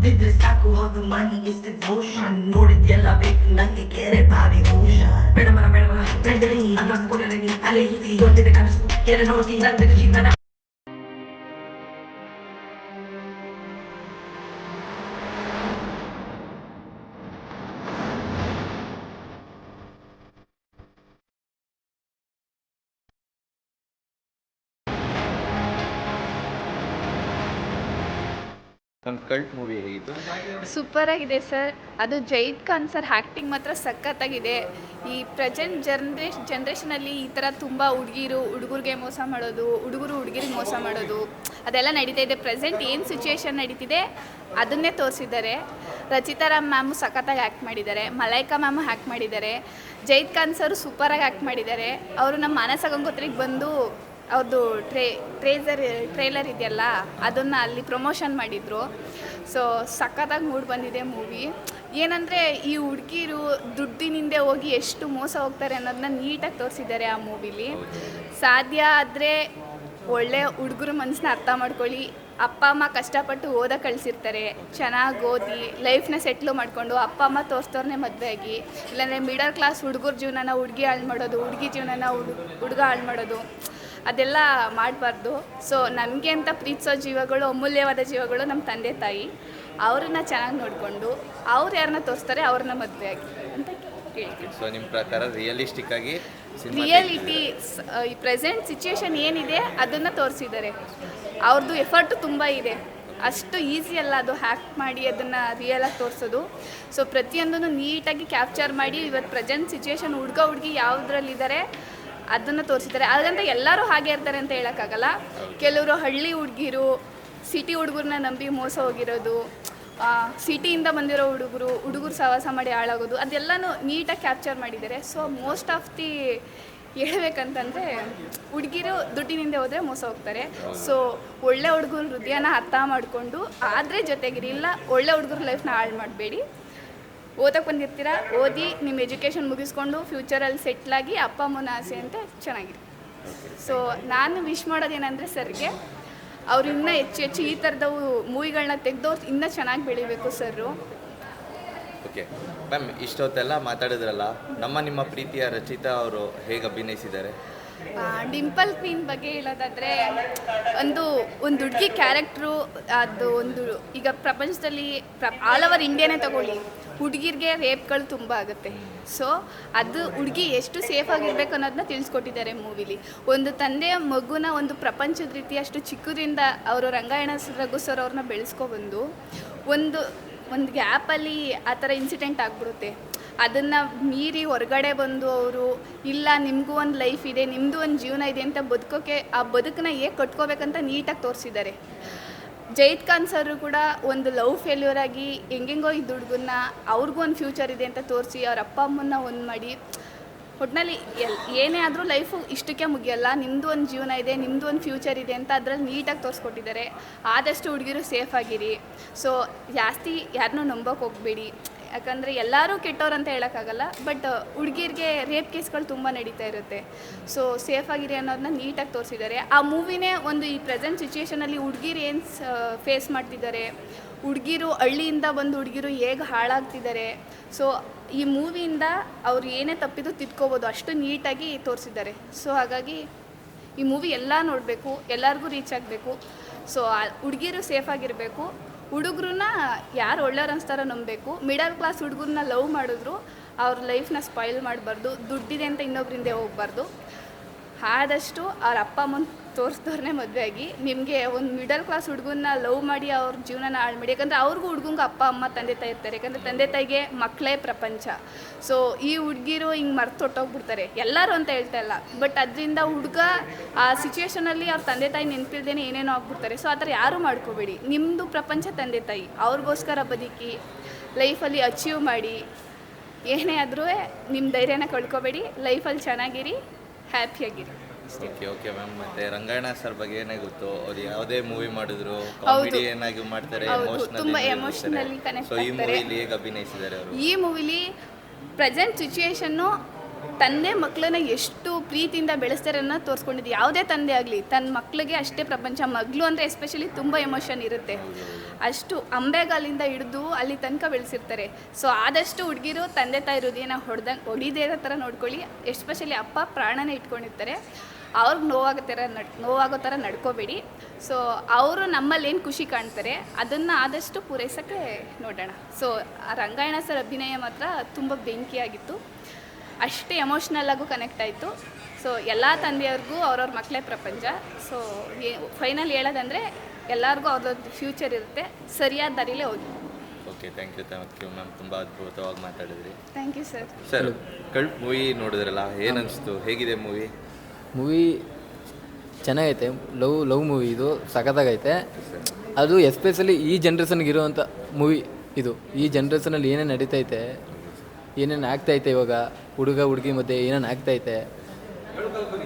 ಬಿದ್ರೆ ಸಾಕು ಹೋದು ಮನಿ ಇಸ್ ಡಿವೋಷನ್ ನೋಡಿದ್ಯಲ್ಲ ಬೇಕು ನಂಗೆ ಕೆರೆ ಬಾವಿ ಓಷನ್ ಬೇಡಮರ ಬೇಡಮರ ಬೆಳೆದರಿ ಕೊಡಲಿ ಅಲೆ ಇದಿ ದೊಡ್ಡದ ಕನಸು ಕೆರೆ ನೋಡಿ ನಂದದ ಜೀವನ ನನ್ನ ಕಲ್ಟ್ ಮೂವಿ ಹೇಗಿತ್ತು? ಸೂಪರ್ ಆಗಿದೆ ಸರ್. ಅದು ಜೈದ್ ಖಾನ್ ಸರ್ ಆ್ಯಕ್ಟಿಂಗ್ ಮಾತ್ರ ಸಖತ್ತಾಗಿದೆ. ಈ ಪ್ರೆಸೆಂಟ್ ಜನ್ರೇಷನಲ್ಲಿ ಈ ಥರ ತುಂಬ ಹುಡುಗರಿಗೆ ಮೋಸ ಮಾಡೋದು, ಹುಡುಗರು ಹುಡುಗಿರಿಗೆ ಮೋಸ ಮಾಡೋದು ಅದೆಲ್ಲ ನಡೀತಾ ಇದೆ. ಪ್ರೆಸೆಂಟ್ ಏನು ಸಿಚುವೇಶನ್ ನಡೀತಿದೆ ಅದನ್ನೇ ತೋರಿಸಿದ್ದಾರೆ. ರಚಿತಾ ರಾಮ್ ಮ್ಯಾಮು ಸಖತ್ತಾಗಿ ಆ್ಯಕ್ಟ್ ಮಾಡಿದ್ದಾರೆ, ಮಲೈಕಾ ಮ್ಯಾಮು ಆ್ಯಕ್ಟ್ ಮಾಡಿದ್ದಾರೆ, ಜೈದ್ ಖಾನ್ ಸರ್ ಸೂಪರಾಗಿ ಆ್ಯಕ್ಟ್ ಮಾಡಿದ್ದಾರೆ. ಅವರು ನಮ್ಮ ಮಾನಸ ಗಂಗೋತ್ರಿಗೆ ಬಂದು ಅವ್ರದ್ದು ಟ್ರೇಲರ್ ಇದೆಯಲ್ಲ ಅದನ್ನು ಅಲ್ಲಿ ಪ್ರಮೋಷನ್ ಮಾಡಿದರು. ಸೊ ಸಖತ್ತಾಗಿ ಮೂಡ್ ಬಂದಿದೆ ಮೂವಿ. ಏನಂದರೆ ಈ ಹುಡುಗಿರು ದುಡ್ಡಿನಿಂದ ಹೋಗಿ ಎಷ್ಟು ಮೋಸ ಹೋಗ್ತಾರೆ ಅನ್ನೋದನ್ನ ನೀಟಾಗಿ ತೋರಿಸಿದ್ದಾರೆ ಆ ಮೂವಿಲಿ. ಸಾಧ್ಯ ಆದರೆ ಒಳ್ಳೆ ಹುಡುಗರು ಮನಸ್ಸನ್ನ ಅರ್ಥ ಮಾಡ್ಕೊಳ್ಳಿ. ಅಪ್ಪ ಅಮ್ಮ ಕಷ್ಟಪಟ್ಟು ಓದಕ್ಕೆ ಕಳಿಸಿರ್ತಾರೆ, ಚೆನ್ನಾಗಿ ಓದಿ ಲೈಫ್ನ ಸೆಟ್ಲು ಮಾಡಿಕೊಂಡು ಅಪ್ಪ ಅಮ್ಮ ತೋರಿಸ್ತವ್ರನ್ನೇ ಮದುವೆ ಆಗಿ, ಇಲ್ಲಾಂದರೆ ಮಿಡಲ್ ಕ್ಲಾಸ್ ಹುಡುಗರ ಜೀವನನ ಹುಡುಗಿ ಹಾಳು ಮಾಡೋದು, ಹುಡುಗಿ ಜೀವನನ ಹುಡುಗ ಹಾಳು ಮಾಡೋದು ಅದೆಲ್ಲ ಮಾಡಬಾರ್ದು. ಸೊ ನನಗೆ ಅಂತ ಪ್ರೀತಿಸೋ ಜೀವಗಳು, ಅಮೂಲ್ಯವಾದ ಜೀವಗಳು ನಮ್ಮ ತಂದೆ ತಾಯಿ. ಅವ್ರನ್ನ ಚೆನ್ನಾಗಿ ನೋಡಿಕೊಂಡು ಅವ್ರು ಯಾರನ್ನ ತೋರಿಸ್ತಾರೆ ಅವ್ರನ್ನ ಮದುವೆ ಆಗಿ ಅಂತ ಕೇಳ್ತೀನಿ. ಸೊ ನಿಮ್ಮ ಪ್ರಕಾರ ರಿಯಲಿಸ್ಟಿಕ್ ಆಗಿ ರಿಯಾಲಿಟಿ ಈ ಪ್ರೆಸೆಂಟ್ ಸಿಚುವೇಶನ್ ಏನಿದೆ ಅದನ್ನು ತೋರಿಸಿದ್ದಾರೆ. ಅವ್ರದ್ದು ಎಫರ್ಟು ತುಂಬ ಇದೆ, ಅಷ್ಟು ಈಸಿ ಅಲ್ಲ ಅದು ಹ್ಯಾಕ್ ಮಾಡಿ ಅದನ್ನು ರಿಯಲಾಗಿ ತೋರಿಸೋದು. ಸೊ ಪ್ರತಿಯೊಂದನ್ನು ನೀಟಾಗಿ ಕ್ಯಾಪ್ಚರ್ ಮಾಡಿ ಇವತ್ತು ಪ್ರೆಸೆಂಟ್ ಸಿಚುವೇಶನ್ ಹುಡುಗಿ ಯಾವುದ್ರಲ್ಲಿದ್ದಾರೆ ಅದನ್ನು ತೋರಿಸಿದ್ದಾರೆ. ಹಾಗಂತ ಎಲ್ಲರೂ ಹಾಗೆ ಇರ್ತಾರೆ ಅಂತ ಹೇಳೋಕ್ಕಾಗಲ್ಲ. ಕೆಲವರು ಹಳ್ಳಿ ಹುಡುಗಿರು ಸಿಟಿ ಹುಡುಗರನ್ನ ನಂಬಿ ಮೋಸ ಹೋಗಿರೋದು, ಸಿಟಿಯಿಂದ ಬಂದಿರೋ ಹುಡುಗರು ಸಹವಾಸ ಮಾಡಿ ಹಾಳಾಗೋದು ಅದೆಲ್ಲನೂ ನೀಟಾಗಿ ಕ್ಯಾಪ್ಚರ್ ಮಾಡಿದ್ದಾರೆ. ಸೊ ಮೋಸ್ಟ್ ಆಫ್ ದಿ ಹೇಳ್ಬೇಕಂತಂದರೆ ಹುಡುಗಿರು ದುಡ್ಡಿನಿಂದ ಹೋದರೆ ಮೋಸ ಹೋಗ್ತಾರೆ. ಸೊ ಒಳ್ಳೆ ಹುಡುಗರ ಹೃದಯನ ಅರ್ಥ ಮಾಡಿಕೊಂಡು ಆದರೆ ಜೊತೆಗಿರಿ, ಇಲ್ಲ ಒಳ್ಳೆ ಹುಡುಗರ ಲೈಫ್ನ ಹಾಳು ಮಾಡಬೇಡಿ. ಓದಕ್ಕೆ ಬಂದಿರ್ತೀರ, ಓದಿ ನಿಮ್ಮ ಎಜುಕೇಷನ್ ಮುಗಿಸ್ಕೊಂಡು ಫ್ಯೂಚರಲ್ಲಿ ಸೆಟ್ಲಾಗಿ ಅಪ್ಪ ಅಮ್ಮನ ಆಸೆ ಅಂತ ಚೆನ್ನಾಗಿದೆ. ಸೊ ನಾನು ವಿಶ್ ಮಾಡೋದೇನೆಂದರೆ ಸರ್ಗೆ, ಅವ್ರು ಇನ್ನೂ ಹೆಚ್ಚು ಈ ಥರದವು ಮೂವಿಗಳನ್ನ ತೆಗೆದವ್ರು ಇನ್ನೂ ಚೆನ್ನಾಗಿ ಬೆಳಿಬೇಕು ಸರ್ರು. ಓಕೆ ಮ್ಯಾಮ್, ಇಷ್ಟೊತ್ತೆಲ್ಲ ಮಾತಾಡಿದ್ರಲ್ಲ, ನಿಮ್ಮ ಪ್ರೀತಿಯ ರಚಿತಾ ಅವರು ಹೇಗೆ ಅಭಿನಯಿಸಿದ್ದಾರೆ? ಡಿಂಪಲ್ ಕ್ವೀನ್ ಬಗ್ಗೆ ಹೇಳೋದಾದರೆ ಒಂದು ಹುಡುಗಿ ಕ್ಯಾರೆಕ್ಟ್ರು ಅದು ಒಂದು ಈಗ ಪ್ರಪಂಚದಲ್ಲಿ ಆಲ್ ಓವರ್ ಇಂಡಿಯಾನೇ ತಗೊಳ್ಳಿ, ಹುಡುಗಿರಿಗೆ ರೇಪ್ಗಳು ತುಂಬ ಆಗುತ್ತೆ. ಸೊ ಅದು ಹುಡುಗಿ ಎಷ್ಟು ಸೇಫಾಗಿರ್ಬೇಕು ಅನ್ನೋದನ್ನ ತಿಳಿಸ್ಕೊಟ್ಟಿದ್ದಾರೆ ಮೂವಿಲಿ. ಒಂದು ತಂದೆಯ ಮಗುನ ಒಂದು ಪ್ರಪಂಚದ ರೀತಿ ಅಷ್ಟು ಚಿಕ್ಕದಿಂದ ಅವರು ರಂಗಾಯಣ ರಘು ಸರ್ ಅವ್ರನ್ನ ಬೆಳೆಸ್ಕೊಬಂದು ಒಂದು ಗ್ಯಾಪಲ್ಲಿ ಆ ಥರ ಇನ್ಸಿಡೆಂಟ್ ಆಗಿಬಿಡುತ್ತೆ. ಅದನ್ನು ಮೀರಿ ಹೊರಗಡೆ ಬಂದು ಅವರು ಇಲ್ಲ ನಿಮಗೂ ಒಂದು ಲೈಫ್ ಇದೆ, ನಿಮ್ಮದು ಒಂದು ಜೀವನ ಇದೆ ಅಂತ ಬದುಕೋಕ್ಕೆ ಆ ಬದುಕನ್ನ ಹೇಗೆ ಕಟ್ಕೋಬೇಕಂತ ನೀಟಾಗಿ ತೋರಿಸಿದ್ದಾರೆ. ಜೈದ್ ಖಾನ್ ಸರ್ ಕೂಡ ಒಂದು ಲವ್ ಫೇಲ್ಯೂರ್ ಆಗಿ ಹೆಂಗೆಂಗೋ ಇದ್ದ ಹುಡುಗನ್ನ ಅವ್ರಿಗೂ ಒಂದು ಫ್ಯೂಚರ್ ಇದೆ ಅಂತ ತೋರಿಸಿ ಅವ್ರ ಅಪ್ಪ ಅಮ್ಮನ್ನ ಒಂದು ಮಾಡಿ, ಒಟ್ಟಿನಲ್ಲಿ ಏನೇ ಆದರೂ ಲೈಫು ಇಷ್ಟಕ್ಕೆ ಮುಗಿಯಲ್ಲ, ನಿಮ್ಮದು ಒಂದು ಜೀವನ ಇದೆ, ನಿಮ್ಮದು ಒಂದು ಫ್ಯೂಚರ್ ಇದೆ ಅಂತ ಅದರಲ್ಲಿ ನೀಟಾಗಿ ತೋರಿಸ್ಕೊಟ್ಟಿದ್ದಾರೆ. ಆದಷ್ಟು ಹುಡುಗಿರು ಸೇಫಾಗಿರಿ. ಸೊ ಜಾಸ್ತಿ ಯಾರನ್ನೂ ನಂಬೋಕೆ ಹೋಗಬೇಡಿ, ಯಾಕಂದರೆ ಎಲ್ಲರೂ ಕೆಟ್ಟವ್ರು ಅಂತ ಹೇಳೋಕ್ಕಾಗಲ್ಲ. ಬಟ್ ಹುಡುಗಿರಿಗೆ ರೇಪ್ ಕೇಸ್ಗಳು ತುಂಬ ನಡೀತಾ ಇರುತ್ತೆ. ಸೊ ಸೇಫಾಗಿರಿ ಅನ್ನೋದನ್ನ ನೀಟಾಗಿ ತೋರಿಸಿದ್ದಾರೆ. ಆ ಮೂವಿನೇ ಒಂದು ಈ ಪ್ರೆಸೆಂಟ್ ಸಿಚುವೇಷನಲ್ಲಿ ಹುಡುಗಿರು ಏನು ಫೇಸ್ ಮಾಡ್ತಿದ್ದಾರೆ, ಹುಡುಗಿರು ಹಳ್ಳಿಯಿಂದ ಬಂದು ಹುಡುಗಿರು ಹೇಗೆ ಹಾಳಾಗ್ತಿದ್ದಾರೆ. ಸೊ ಈ ಮೂವಿಯಿಂದ ಅವ್ರು ಏನೇ ತಪ್ಪಿದ್ದು ತಿದ್ಕೋಬೋದು, ಅಷ್ಟು ನೀಟಾಗಿ ತೋರಿಸಿದ್ದಾರೆ. ಸೊ ಹಾಗಾಗಿ ಈ ಮೂವಿ ಎಲ್ಲ ನೋಡಬೇಕು, ಎಲ್ಲರಿಗೂ ರೀಚ್ ಆಗಬೇಕು. ಸೊ ಹುಡುಗಿರು ಸೇಫಾಗಿರಬೇಕು, ಹುಡುಗರನ್ನ ಯಾರು ಒಳ್ಳೆಯವ್ರು ಅನಿಸ್ತಾರೋ ನಂಬಬೇಕು. ಮಿಡಲ್ ಕ್ಲಾಸ್ ಹುಡುಗರನ್ನ ಲವ್ ಮಾಡಿದ್ರು ಅವ್ರ ಲೈಫ್ನ ಸ್ಪಾಯ್ಲ್ ಮಾಡಬಾರ್ದು, ದುಡ್ಡಿದೆ ಅಂತ ಇನ್ನೊಬ್ಬರಿಂದ ಹೋಗಬಾರ್ದು. ಆದಷ್ಟು ಅವ್ರ ಅಪ್ಪ ಅಮ್ಮನ ತೋರಿಸ್ದವ್ರನ್ನೇ ಮದುವೆ ಆಗಿ, ನಿಮಗೆ ಒಂದು ಮಿಡಲ್ ಕ್ಲಾಸ್ ಹುಡುಗನ್ನ ಲವ್ ಮಾಡಿ ಅವ್ರ ಜೀವನನ ಹಾಳು ಮಾಡಿ. ಯಾಕಂದರೆ ಅವ್ರಿಗೂ ಹುಡುಗಂಗೆ ಅಪ್ಪ ಅಮ್ಮ ತಂದೆ ತಾಯಿ ಇರ್ತಾರೆ, ಯಾಕಂದರೆ ತಂದೆ ತಾಯಿಗೆ ಮಕ್ಕಳೇ ಪ್ರಪಂಚ. ಸೊ ಈ ಹುಡುಗಿರು ಹಿಂಗೆ ಮರ್ತು ಹೊಟ್ಟೋಗ್ಬಿಡ್ತಾರೆ, ಎಲ್ಲರೂ ಅಂತ ಹೇಳ್ತಾ ಇಲ್ಲ, ಬಟ್ ಅದರಿಂದ ಹುಡುಗ ಆ ಸಿಚುವೇಷನಲ್ಲಿ ಅವ್ರ ತಂದೆ ತಾಯಿ ನೆನಪಿಲ್ದೇನೆ ಏನೇನೋ ಆಗ್ಬಿಡ್ತಾರೆ. ಸೊ ಆ ಥರ ಯಾರೂ ಮಾಡ್ಕೋಬೇಡಿ, ನಿಮ್ಮದು ಪ್ರಪಂಚ ತಂದೆ ತಾಯಿ, ಅವ್ರಿಗೋಸ್ಕರ ಬದುಕಿ ಲೈಫಲ್ಲಿ ಅಚೀವ್ ಮಾಡಿ. ಏನೇ ಆದರೂ ನಿಮ್ಮ ಧೈರ್ಯನ ಕಳ್ಕೊಬೇಡಿ, ಲೈಫಲ್ಲಿ ಚೆನ್ನಾಗಿರಿ, ಹ್ಯಾಪಿಯಾಗಿರಿ. ಓಕೆ ಮ್ಯಾಮ್, ಮತ್ತೆ ರಂಗಾಯಣ ಸರ್ ಬಗ್ಗೆ ಏನೇ ಗೊತ್ತು, ಅವ್ರು ಯಾವುದೇ ಮೂವಿ ಮಾಡಿದ್ರು ಕಾಮಿಡಿ ಏನಾಗಿ ಮಾಡ್ತಾರೆ, ತುಂಬ ಎಮೋಷನಲಿ ಕನೆಕ್ಟ್ ಆಗ್ತಾರೆ. ಹೇಗೆ ಅಭಿನಯಿಸಿದ್ದಾರೆ ಅವರು? ಈ ಮೂವಿಲಿ ಪ್ರೆಸೆಂಟ್ ಸಿಚುವೇಶನ್ನು ತಂದೆ ಮಕ್ಕಳನ್ನ ಎಷ್ಟು ಪ್ರೀತಿಯಿಂದ ಬೆಳೆಸ್ತಾರೆ ಅನ್ನೋದು ತೋರಿಸ್ಕೊಂಡಿದ್ದು. ಯಾವುದೇ ತಂದೆ ಆಗಲಿ ತನ್ನ ಮಕ್ಕಳಿಗೆ ಅಷ್ಟೇ ಪ್ರಪಂಚ. ಮಗಳು ಅಂದರೆ ಎಸ್ಪೆಷಲಿ ತುಂಬ ಎಮೋಷನ್ ಇರುತ್ತೆ. ಅಷ್ಟು ಅಂಬೆಗಾಲಿಂದ ಹಿಡಿದು ಅಲ್ಲಿ ತನಕ ಬೆಳೆಸಿರ್ತಾರೆ. ಸೊ ಆದಷ್ಟು ಹುಡುಗಿರು ತಂದೆ ತಾಯಿ ಹೃದಯನ ಹೊಡಿದೇ ಇರೋ ಥರ ನೋಡ್ಕೊಳ್ಳಿ. ಎಸ್ಪೆಷಲಿ ಅಪ್ಪ ಪ್ರಾಣನೇ ಇಟ್ಕೊಂಡಿರ್ತಾರೆ, ಅವ್ರಿಗೆ ನೋವಾಗೋ ಥರ ನಡ್ಕೋಬೇಡಿ. ಸೊ ಅವರು ನಮ್ಮಲ್ಲಿ ಏನು ಖುಷಿ ಕಾಣ್ತಾರೆ ಅದನ್ನು ಆದಷ್ಟು ಪೂರೈಸೋಕ್ಕೆ ನೋಡೋಣ. ಸೊ ಆ ರಂಗಾಯಣ ಸರ್ ಅಭಿನಯ ಮಾತ್ರ ತುಂಬ ಬೆಂಕಿಯಾಗಿತ್ತು. ಅಷ್ಟೇ ಎಮೋಷ್ನಲ್ಲಾಗೂ ಕನೆಕ್ಟ್ ಆಯಿತು. ಸೊ ಎಲ್ಲ ತಂದೆಯವ್ರಿಗೂ ಅವ್ರವ್ರ ಮಕ್ಕಳೇ ಪ್ರಪಂಚ. ಸೊ ಫೈನಲ್ ಹೇಳೋದಂದರೆ ಎಲ್ಲರಿಗೂ ಅವ್ರದ್ದು ಫ್ಯೂಚರ್ ಇರುತ್ತೆ, ಸರಿಯಾದ ದಾರಿಲೇ ಹೋಗಿ. ಓಕೆ, ಥ್ಯಾಂಕ್ ಯು ಮ್ಯಾಮ್, ತುಂಬ ಅದ್ಭುತವಾಗಿ ಮಾತಾಡಿದ್ರಿ. Thank you sir. Sir, cult movie ನೋಡಿದ್ರಲ್ಲ, ಏನನ್ನಿಸ್ತು? ಹೇಗಿದೆ ಮೂವಿ ಚೆನ್ನಾಗೈತೆ. ಲವ್ ಮೂವಿ ಇದು, ಸಖತ್ತಾಗೈತೆ. ಅದು ಎಸ್ಪೆಷಲಿ ಈ ಜನ್ರೇಷನ್ಗೆ ಇರೋವಂಥ ಮೂವಿ ಇದು. ಈ ಜನ್ರೇಷನಲ್ಲಿ ಏನೇನು ನಡೀತೈತೆ, ಏನೇನು ಆಗ್ತೈತೆ, ಇವಾಗ ಹುಡುಗ ಹುಡುಗಿ ಮಧ್ಯೆ ಏನೇನು ಆಗ್ತೈತೆ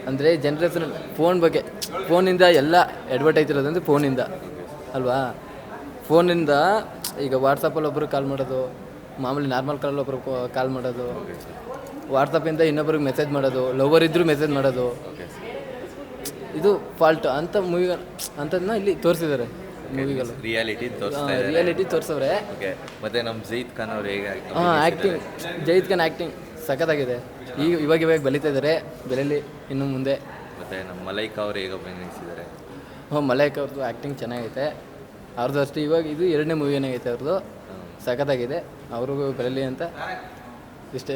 ಅಂದರೆ ಜನ್ರೇಷನಲ್ಲಿ ಫೋನ್ ಬಗ್ಗೆ, ಫೋನಿಂದ ಎಲ್ಲ ಅಡ್ವರ್ಟೈಸ್ ಇರೋದಂದರೆ ಫೋನಿಂದ ಅಲ್ವಾ. ಫೋನಿಂದ ಈಗ ವಾಟ್ಸಪ್ಪಲ್ಲಿ ಒಬ್ಬರು ಕಾಲ್ ಮಾಡೋದು, ಮಾಮೂಲಿ ನಾರ್ಮಲ್ ಕಾಲಲ್ಲಿ ಒಬ್ಬರು ಕಾಲ್ ಮಾಡೋದು, ವಾಟ್ಸಪ್ಪಿಂದ ಇನ್ನೊಬ್ರಿಗೆ ಮೆಸೇಜ್ ಮಾಡೋದು, ಲವರ್ ಇದ್ದರೂ ಮೆಸೇಜ್ ಮಾಡೋದು, ಇದು ಫಾಲ್ಟ್ ಅಂತ ಮೂವಿಗಳು ಅಂಥದ್ದನ್ನ ಇಲ್ಲಿ ತೋರಿಸಿದ್ದಾರೆ. ಮೂವಿಗಳು ರಿಯಾಲಿಟಿ ತೋರಿಸವ್ರೆ. ಮತ್ತೆ ನಮ್ಮ ಜೈದ್ ಖಾನ್ ಅವ್ರು ಹೇಗೆ ಆ್ಯಕ್ಟಿಂಗ್, ಜೈದ್ ಖಾನ್ ಆ್ಯಕ್ಟಿಂಗ್ ಸಖತ್ತಾಗಿದೆ. ಇವಾಗ ಬೆಳೀತಾ ಇದ್ದಾರೆ, ಬೆಲೆಯಲ್ಲಿ ಇನ್ನು ಮುಂದೆ. ಮತ್ತು ನಮ್ಮ ಮಲೈಕಾ ಅವ್ರು ಹೇಗೆ ಅಭಿನಯಿಸಿದ್ದಾರೆ? ಮಲೈಕಾ ಅವ್ರದ್ದು ಆ್ಯಕ್ಟಿಂಗ್ ಚೆನ್ನಾಗೈತೆ. ಅವ್ರದ್ದು ಅಷ್ಟೇ, ಇವಾಗ ಇದು 2ನೇ ಮೂವಿ ಏನಾಗೈತೆ ಅವ್ರದ್ದು, ಸಖತ್ತಾಗಿದೆ. ಅವ್ರಿಗೂ ಬೆಲೆಯಲ್ಲಿ ಅಂತ ಇಷ್ಟೇ.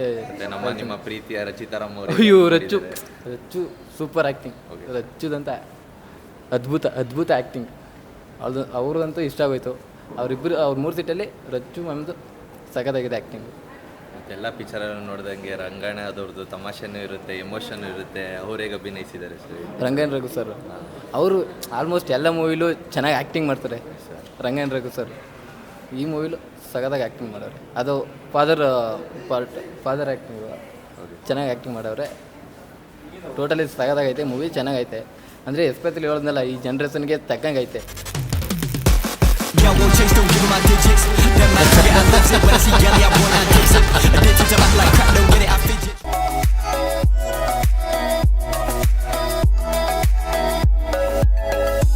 ನಿಮ್ಮ ಪ್ರೀತಿಯ ರಚಿತಾರಾಮ್ ಅವರು, ಅಯ್ಯೋ ರಚ್ಚು ಸೂಪರ್ ಆ್ಯಕ್ಟಿಂಗ್. ರಚ್ಚುದಂತ ಅದ್ಭುತ ಆ್ಯಕ್ಟಿಂಗ್ ಅವ್ರಿಗಂತೂ ಇಷ್ಟ ಆಗೋಯ್ತು. ಅವ್ರ 3 ಸೀಟಲ್ಲಿ ರಚ್ಚು ಮ್ಯಾಮ್ದು ಸಖತ್ತಾಗಿದೆ ಆ್ಯಕ್ಟಿಂಗ್. ಎಲ್ಲ ಪಿಕ್ಚರನ್ನು ನೋಡಿದಂಗೆ ರಂಗಾಯಣ ಅದವ್ರದ್ದು ತಮಾಷೆನೂ ಇರುತ್ತೆ, ಎಮೋಷನ್ ಇರುತ್ತೆ. ಅವ್ರು ಹೇಗೆ ಅಭಿನಯಿಸಿದ್ದಾರೆ ಸರ್? ರಂಗಾಯಣ ರಘು ಸರ್ ಅವರು ಆಲ್ಮೋಸ್ಟ್ ಎಲ್ಲ ಮೂವಿಲೂ ಚೆನ್ನಾಗಿ ಆ್ಯಕ್ಟಿಂಗ್ ಮಾಡ್ತಾರೆ. ರಂಗಾಯಣ ರಘು ಸರ್ ಈ ಮೂವಿಲೂ ಸಖತ್ತಾಗಿ ಆ್ಯಕ್ಟಿಂಗ್ ಮಾಡವ್ರೆ. ಅದು ಫಾದರ್ ಆ್ಯಕ್ಟಿಂಗ್ ಚೆನ್ನಾಗಿ ಆ್ಯಕ್ಟಿಂಗ್ ಮಾಡವ್ರೆ. ಟೋಟಲಿ ಸಖತ್ತಾಗೈತೆ ಮೂವಿ, ಚೆನ್ನಾಗೈತೆ. ಅಂದರೆ ಎಸ್ಪೆಷಲಿ ಹೇಳೋದ್ನಲ್ಲ, ಈ ಜನ್ರೇಷನ್ಗೆ ತಕ್ಕಂಗೈತೆ. Yo, won't chase, don't give 'em my digits. Them man, I love it when I see Yelly, I wanna dip it. Addicted to my